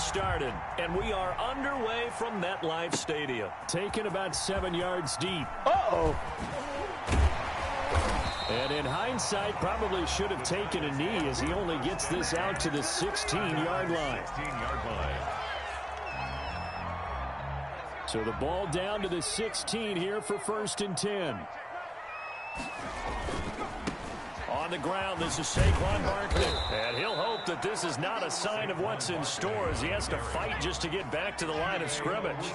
started, and we are underway from MetLife Stadium. Taken about 7 yards deep. Uh-oh. And in hindsight, probably should have taken a knee as he only gets this out to the 16-yard line. So the ball down to the 16 here for 1st and 10. On the ground, this is Saquon Barkley. And he'll hope that this is not a sign of what's in store as he has to fight just to get back to the line of scrimmage.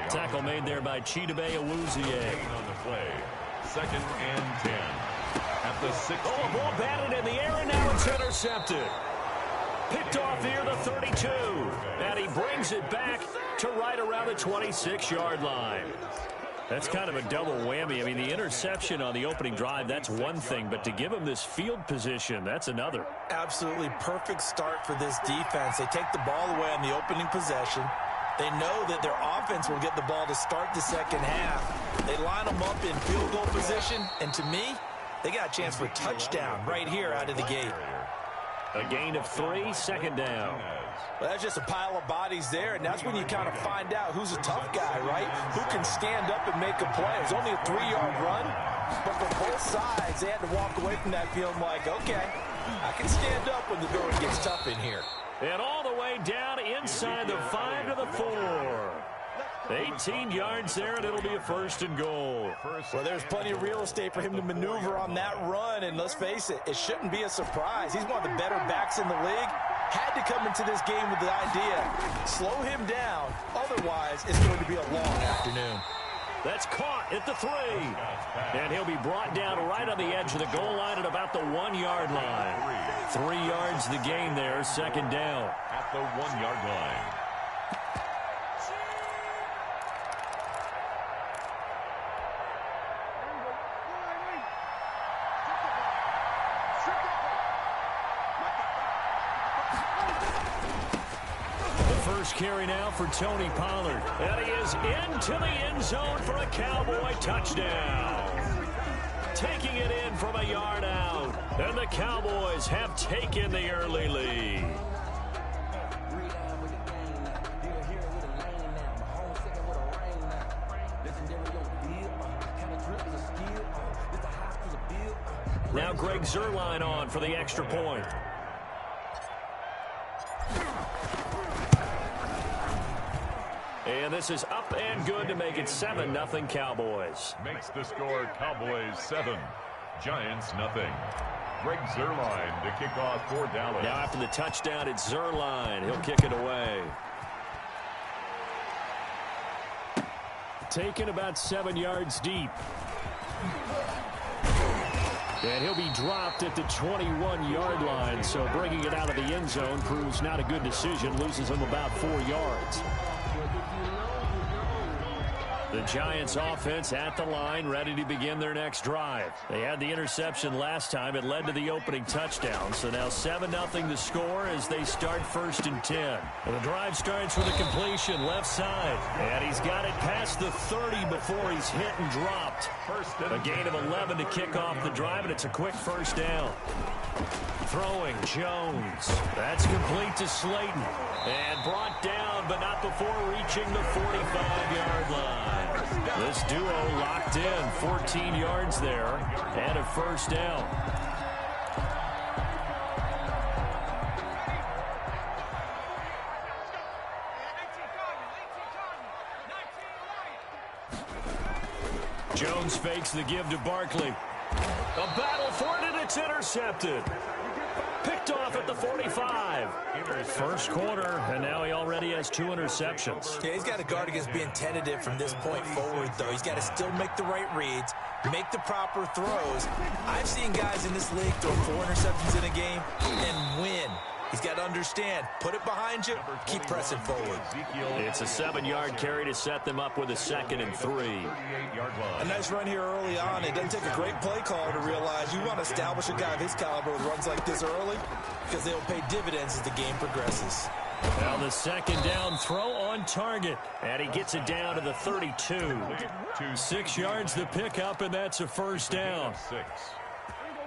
Tackle made there by Chidobe Awuzie. On the play, 2nd and 10. At the 6. Oh, a ball batted in the air, and now it's intercepted. Picked off near the 32. And he brings it back to right around the 26-yard line. That's kind of a double whammy. I mean, the interception on the opening drive, that's one thing. But to give him this field position, that's another. Absolutely perfect start for this defense. They take the ball away on the opening possession. They know that their offense will get the ball to start the second half. They line them up in field goal position. And to me, they got a chance for a touchdown right here out of the gate. A gain of 3, 2nd down. Well, that's just a pile of bodies there, and that's when you kind of find out who's a tough guy, right? Who can stand up and make a play. It was only a 3-yard run, but for both sides, they had to walk away from that feeling like, okay, I can stand up when the going gets tough in here. And all the way down inside the 5 to the 4. 18 yards there, and it'll be a 1st and goal. Well, there's plenty of real estate for him to maneuver on that run, and let's face it, it shouldn't be a surprise. He's one of the better backs in the league. Had to come into this game with the idea, slow him down, otherwise it's going to be a long afternoon. That's caught at the 3. And he'll be brought down right on the edge of the goal line at about the 1-yard line. 3 yards the gain there, 2nd down. At the 1-yard line. First carry now for Tony Pollard. And he is into the end zone for a Cowboy touchdown. Taking it in from a yard out. And the Cowboys have taken the early lead. Now Greg Zuerlein on for the extra point. And this is up and good to make it 7-0 Cowboys. Makes the score Cowboys 7, Giants nothing. Greg Zuerlein to kick off for Dallas. Now after the touchdown, it's Zuerlein. He'll kick it away. Taken about 7 yards deep. And he'll be dropped at the 21-yard line. So bringing it out of the end zone proves not a good decision. Loses him about 4 yards. The Giants offense at the line, ready to begin their next drive. They had the interception last time. It led to the opening touchdown. So now 7-0 the score as they start 1st and 10. And the drive starts with a completion left side. And he's got it past the 30 before he's hit and dropped. A gain of 11 to kick off the drive, and it's a quick 1st down. Throwing Jones. That's complete to Slayton. And brought down, but not before reaching the 45-yard line. This duo locked in, 14 yards there, and a 1st down. Jones fakes the give to Barkley. A battle for it, and it's intercepted. Picked off at the 45. First quarter, and now he already has 2 interceptions. Yeah, he's got to guard against being tentative from this point forward, though. He's got to still make the right reads, make the proper throws. I've seen guys in this league throw 4 interceptions in a game and win. He's got to understand, put it behind you, keep pressing forward. It's a 7-yard carry to set them up with a 2nd and 3. A nice run here early on. It doesn't take a great play caller to realize you want to establish a guy of his caliber with runs like this early because they'll pay dividends as the game progresses. Now the 2nd down throw on target, and he gets it down to the 32. 6 yards the pickup, and that's a 1st down.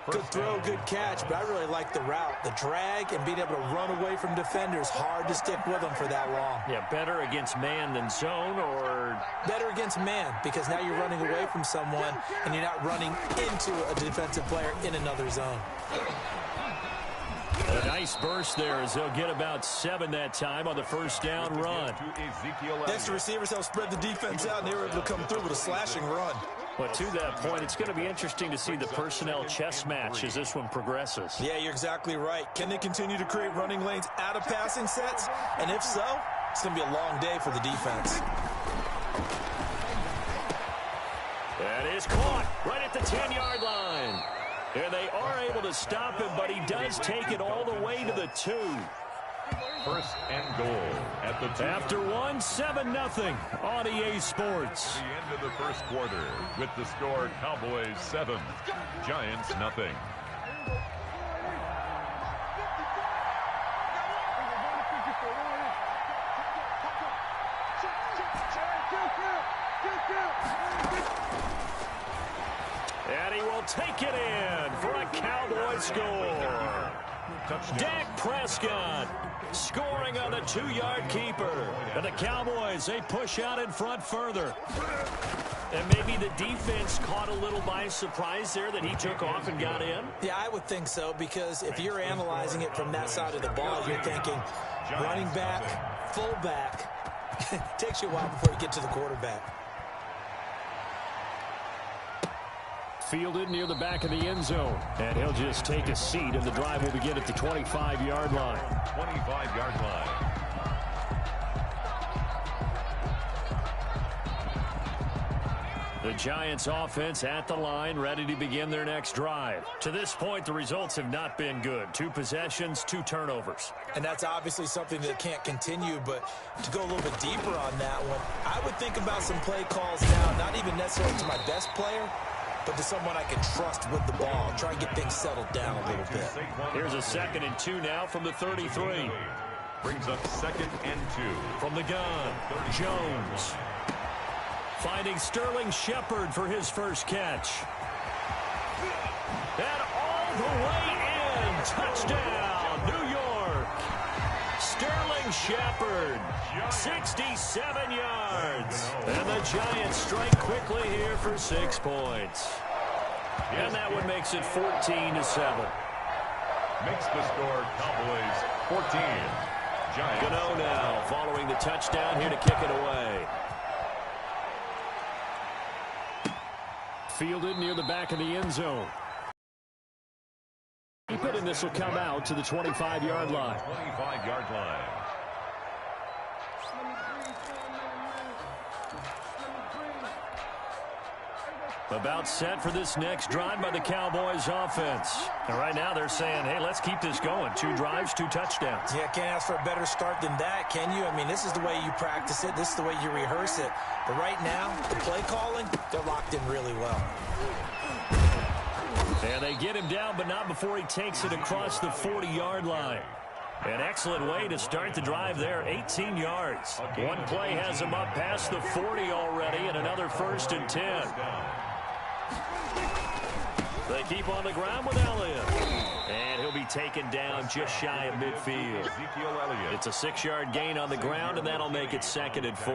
Good throw, good catch, but I really like the route. The drag and being able to run away from defenders, hard to stick with them for that long. Yeah, better against man than zone, or? Better against man, because now you're running away from someone and you're not running into a defensive player in another zone. A nice burst there as they'll get about 7 that time on the first down run. Next, the receivers help spread the defense out, and they were able to come through with a slashing run. But to that point, it's going to be interesting to see the personnel chess match as this one progresses. Yeah, you're exactly right. Can they continue to create running lanes out of passing sets? And if so, it's going to be a long day for the defense. That is caught right at the 10-yard line. And they are able to stop him, but he does take it all the way to the 2. First and goal at the 2. After 1, 7-0 on EA Sports. The end of the first quarter with the score Cowboys 7, Giants nothing. And he will take it in for a Cowboy score. Touchdown. Dak Prescott scoring on the 2-yard keeper. And the Cowboys, they push out in front further. And maybe the defense caught a little by surprise there that he took off and got in? Yeah, I would think so, because if you're analyzing it from that side of the ball, you're thinking running back, fullback. Takes you a while before you get to the quarterback. Fielded near the back of the end zone. And he'll just take a seat, and the drive will begin at the 25-yard line. 25-yard line. The Giants offense at the line, ready to begin their next drive. To this point, the results have not been good. 2 possessions, 2 turnovers. And that's obviously something that can't continue, but to go a little bit deeper on that one, I would think about some play calls now, not even necessarily to my best player, but to someone I can trust with the ball. Try and get things settled down a little bit. Here's a 2nd and 2 now from the 33. Brings up 2nd and 2. From the gun, Jones. Finding Sterling Shepard for his first catch. And all the way in. Touchdown, New York. Sterling Shepard, 67 yards. And the Giants strike quickly here for 6 points. And that one makes it 14-7. Makes the score Cowboys 14. Giants. Gano now following the touchdown here to kick it away. Fielded near the back of the end zone. And this will come out to the 25-yard line. 25-yard line. About set for this next drive by the Cowboys offense. And right now they're saying, hey, let's keep this going. 2 drives, 2 touchdowns. Yeah, can't ask for a better start than that, can you? I mean, this is the way you practice it. This is the way you rehearse it. But right now, the play calling, they're locked in really well. And they get him down, but not before he takes it across the 40-yard line. An excellent way to start the drive there, 18 yards. One play has him up past the 40 already, and another 1st and 10. They keep on the ground with Elliott. And he'll be taken down just shy of midfield. It's a 6-yard gain on the ground, and that'll make it 2nd and 4.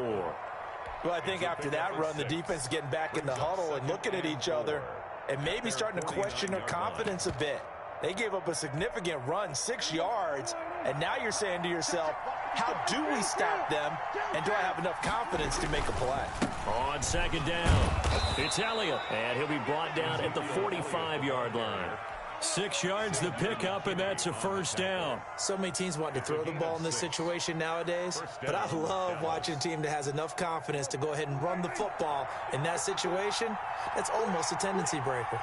Well, I think after that run, the defense is getting back in the huddle and looking at each other and maybe starting to question their confidence a bit. They gave up a significant run, 6 yards, and now you're saying to yourself, how do we stop them, and do I have enough confidence to make a play? On 2nd down, it's Elliott, and he'll be brought down at the 45-yard line. 6 yards the pickup, and that's a 1st down. So many teams want to throw the ball in this situation nowadays, but I love watching a team that has enough confidence to go ahead and run the football in that situation. That's almost a tendency breaker.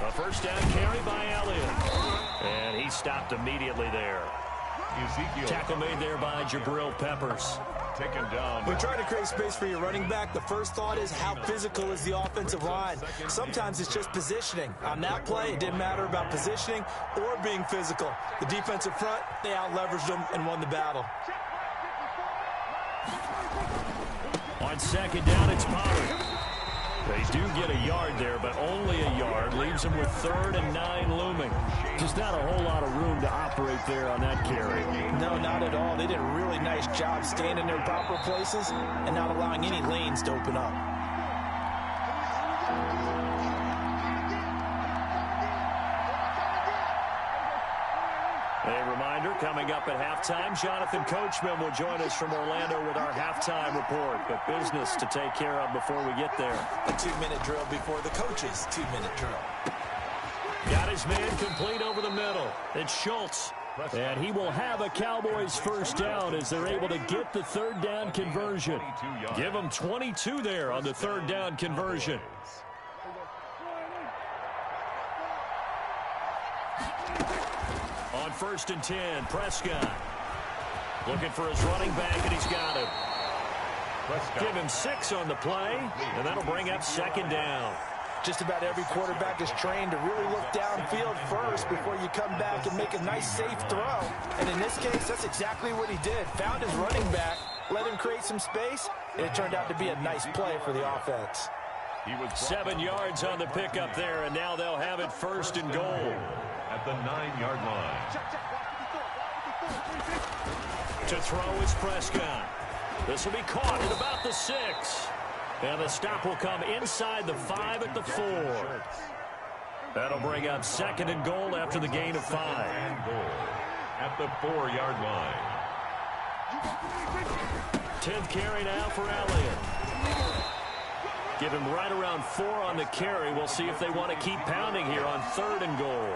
A 1st down carry by Elliott, and he stopped immediately there. Tackle made there by Jabril Peppers. Taken down. When trying to create space for your running back, the first thought is how physical is the offensive line. Sometimes it's just positioning. On that play, it didn't matter about positioning or being physical. The defensive front, they out-leveraged them and won the battle. On second down, it's Pollard. They do get a yard there, but only a yard. Leaves them with 3rd and 9 looming. Just not a whole lot of room to operate there on that carry. No, not at all. They did a really nice job staying in their proper places and not allowing any lanes to open up. A reminder, coming up at halftime, Jonathan Coachman will join us from Orlando with our halftime report. But business to take care of before we get there. A 2-minute drill before the coach's 2-minute drill. Got his man complete over the middle. It's Schultz. And he will have a Cowboys first down as they're able to get the 3rd down conversion. Give them 22 there on the 3rd down conversion. On 1st and 10, Prescott. Looking for his running back, and he's got him. Give him 6 on the play, and that'll bring up 2nd down. Just about every quarterback is trained to really look downfield first before you come back and make a nice, safe throw. And in this case, that's exactly what he did. Found his running back, let him create some space, and it turned out to be a nice play for the offense. He was 7 yards on the pickup there, and now they'll have it 1st and goal. At the 9-yard line. To throw is Prescott. This will be caught at about the 6. And the stop will come inside the 5 at the 4. That'll bring up 2nd and goal after the gain of 5. And goal at the 4-yard line. 10th carry now for Elliott. Give him right around 4 on the carry. We'll see if they want to keep pounding here on 3rd and goal.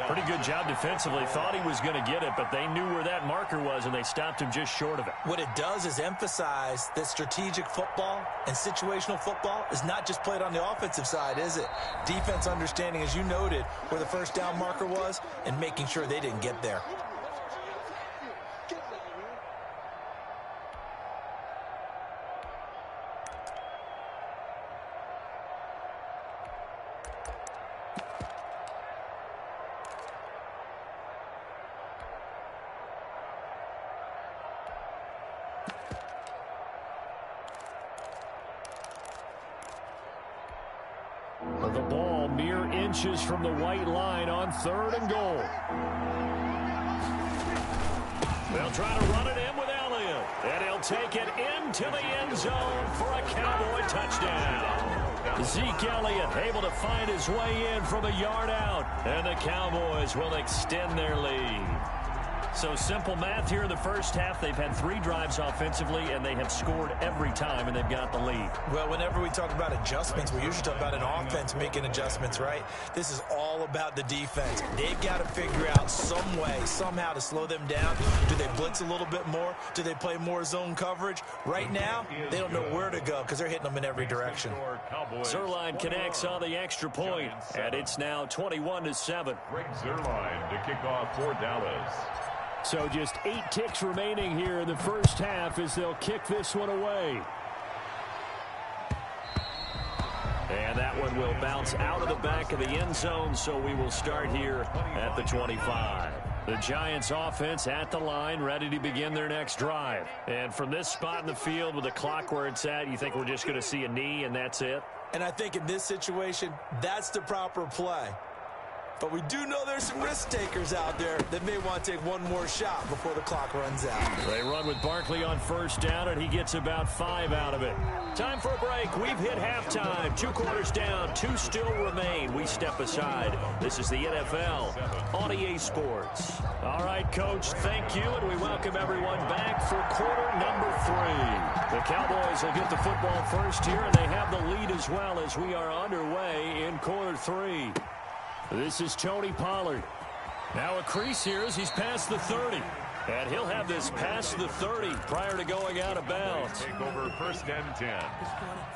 Pretty good job defensively. Thought he was going to get it, but they knew where that marker was, and they stopped him just short of it. What it does is emphasize that strategic football and situational football is not just played on the offensive side, is it? Defense understanding, as you noted, where the 1st down marker was and making sure they didn't get there. The ball mere inches from the white line on 3rd and goal. They'll try to run it in with Elliott. And he'll take it into the end zone for a Cowboy touchdown. Zeke Elliott able to find his way in from a yard out. And the Cowboys will extend their lead. So simple math here in the first half. They've had 3 drives offensively, and they have scored every time, and they've got the lead. Well, whenever we talk about adjustments, we usually talk about an offense making adjustments, right? This is all about the defense. They've got to figure out some way, somehow to slow them down. Do they blitz a little bit more? Do they play more zone coverage? Right now, they don't know where to go because they're hitting them in every direction. Zerline connects on the extra point, and it's now 21-7. Greg Zerline to kick off for Dallas. So just 8 ticks remaining here in the first half as they'll kick this one away. And that one will bounce out of the back of the end zone, so we will start here at the 25. The Giants offense at the line, ready to begin their next drive. And from this spot in the field with the clock where it's at, you think we're just going to see a knee and that's it? And I think in this situation, that's the proper play. But we do know there's some risk takers out there that may want to take one more shot before the clock runs out. They run with Barkley on 1st down, and he gets about 5 out of it. Time for a break. We've hit halftime. 2 quarters down, 2 still remain. We step aside. This is the NFL on EA Sports. All right, Coach, thank you, and we welcome everyone back for quarter number 3. The Cowboys will get the football first here, and they have the lead as well as we are underway in quarter 3. This is Tony Pollard. Now a crease here as he's past the 30. And he'll have this past the 30 prior to going out of bounds. Take over 1st and 10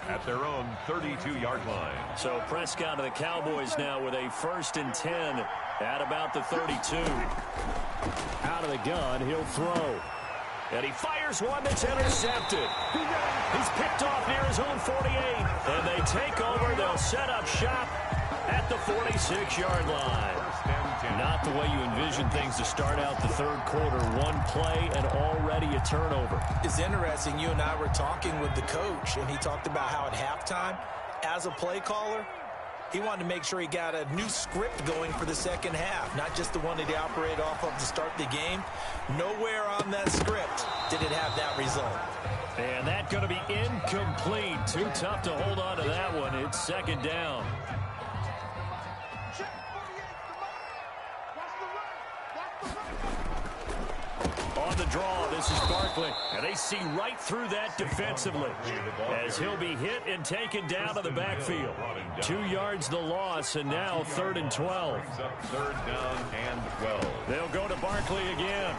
at their own 32-yard line. So Prescott of the Cowboys now with a 1st and 10 at about the 32. Out of the gun, he'll throw. And he fires one that's intercepted. He's picked off near his own 48. And they take over. They'll set up shop at the 46-yard line. Not the way you envision things to start out the third quarter. One play and already a turnover. It's interesting. You and I were talking with the coach, and he talked about how at halftime, as a play caller, he wanted to make sure he got a new script going for the second half, not just the one that he operated off of to start the game. Nowhere on that script did it have that result. And that's going to be incomplete. Too tough to hold on to that one. It's second down. On the draw, this is Barkley. And they see right through that defensively as he'll be hit and taken down to the backfield. 2 yards the loss, and now 3rd and 12. Third down and 12. They'll go to Barkley again.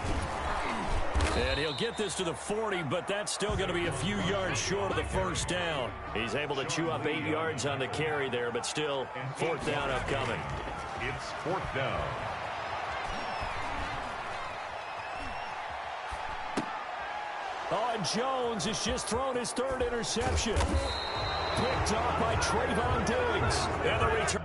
And he'll get this to the 40, but that's still going to be a few yards short of the first down. He's able to chew up 8 yards on the carry there, but still 4th down upcoming. It's 4th down. Oh, and Jones has just thrown his 3rd interception. Picked off by Trayvon Diggs. And the return.